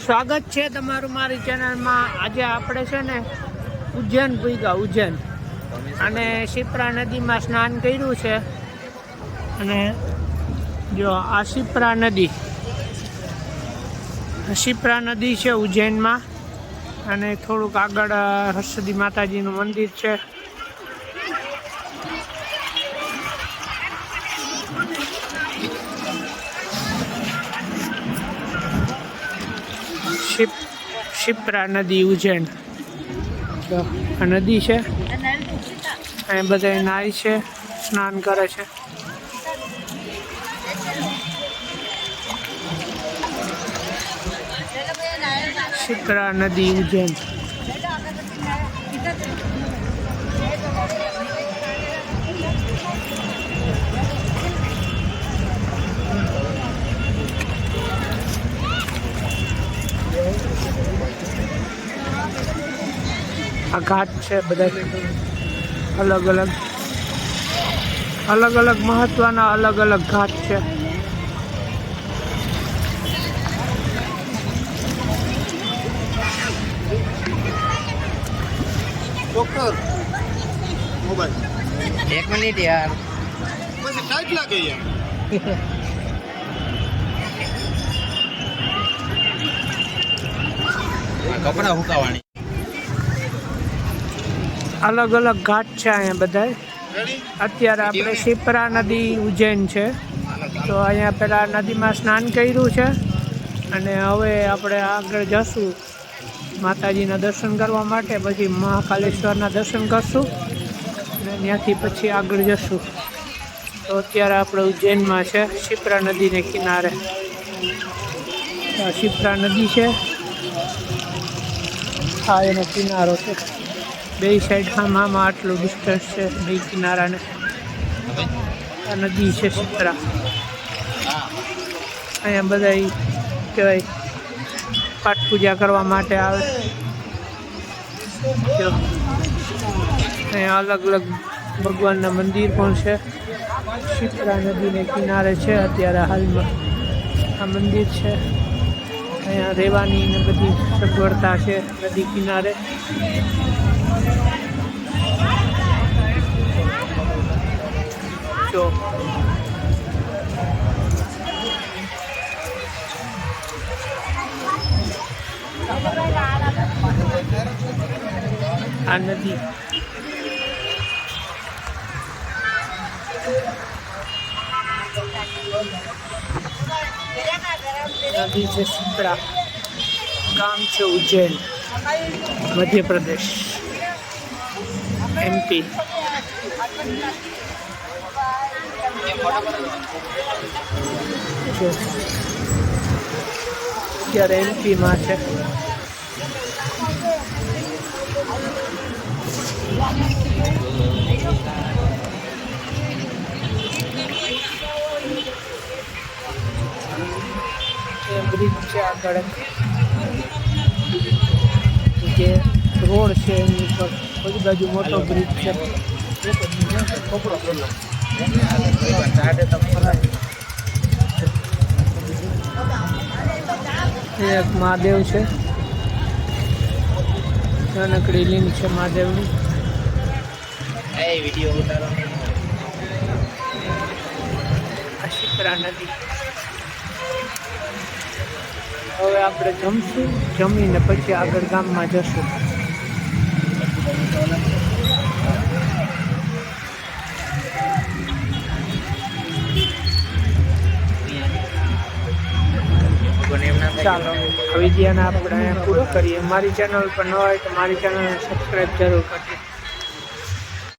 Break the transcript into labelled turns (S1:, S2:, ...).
S1: સ્વાગત છે તમારું મારી ચેનલમાં। આજે આપણે છે ને ઉજ્જૈન પૂગ્યા ઉજ્જૈન અને શિપ્રા નદીમાં સ્નાન કર્યું છે। અને જો આ શિપ્રા નદી છે ઉજ્જૈનમાં અને થોડુંક આગળ હર્ષદી માતાજીનું મંદિર છે। શિપ્રા નદી ઉજ્જૈન આ નદી છે અહીં બધા નાય છે, સ્નાન કરે છે। શિપ્રા નદી ઉજ્જૈન આ ઘાટ છે બધા અલગ અલગ મહત્વના અલગ અલગ ઘાટ છે।
S2: डॉक्टर मोबाइल
S3: 1 मिनट यार
S2: बस टाइट लगे यार
S3: कपड़ा हुकावानी
S1: અલગ અલગ ઘાટ છે અહીંયા બધા। અત્યારે આપણે શિપ્રા નદી ઉજ્જૈન છે તો અહીંયા પેલા નદીમાં સ્નાન કર્યું છે અને હવે આપણે આગળ જશું માતાજીના દર્શન કરવા માટે, પછી મહાકાલેશ્વરના દર્શન કરશું અને ત્યાંથી પછી આગળ જશું। તો અત્યારે આપણે ઉજ્જૈનમાં છે શિપ્રા નદીને કિનારે। શિપ્રા નદી છે, આ એનો કિનારો છે। બે સાઈડ આમાં આટલું ડિસ્ટન્સ છે બે કિનારાને। આ નદી છે શિપ્રા। અહીંયા બધા કહેવાય પાઠ પૂજા કરવા માટે આવે। જો અહીંયા અલગ અલગ ભગવાનના મંદિર પણ છે। શિપ્રા નદીને કિનારે છે અત્યારે હાલમાં આ મંદિર છે। અહીંયા રહેવાની ને બધી સગવડતા છે નદી કિનારે। જો આ નદી છે શિપ્રા, ગામ છે ઉજ્જૈન, મધ્ય પ્રદેશ, MP। અત્યારે MP માં છે। બ્રિજ છે આગળ, જે રોડ છે એની ઉપર બધી બાજુ મોટો બ્રિજ છે। એક મહાદેવ છે, નાનકડી લિંગ છે મહાદેવની।
S3: વિડીયો ઉતારો।
S1: આ શિપ્રા નદી। હવે આપણે જમશું, જમીને પછી આગળ ગામમાં જશું। ચાલો વિડીયોને આપણે પૂરો કરીએ। મારી ચેનલ પર ન હોય તો મારી ચેનલને સબસ્ક્રાઈબ જરૂર કરજો।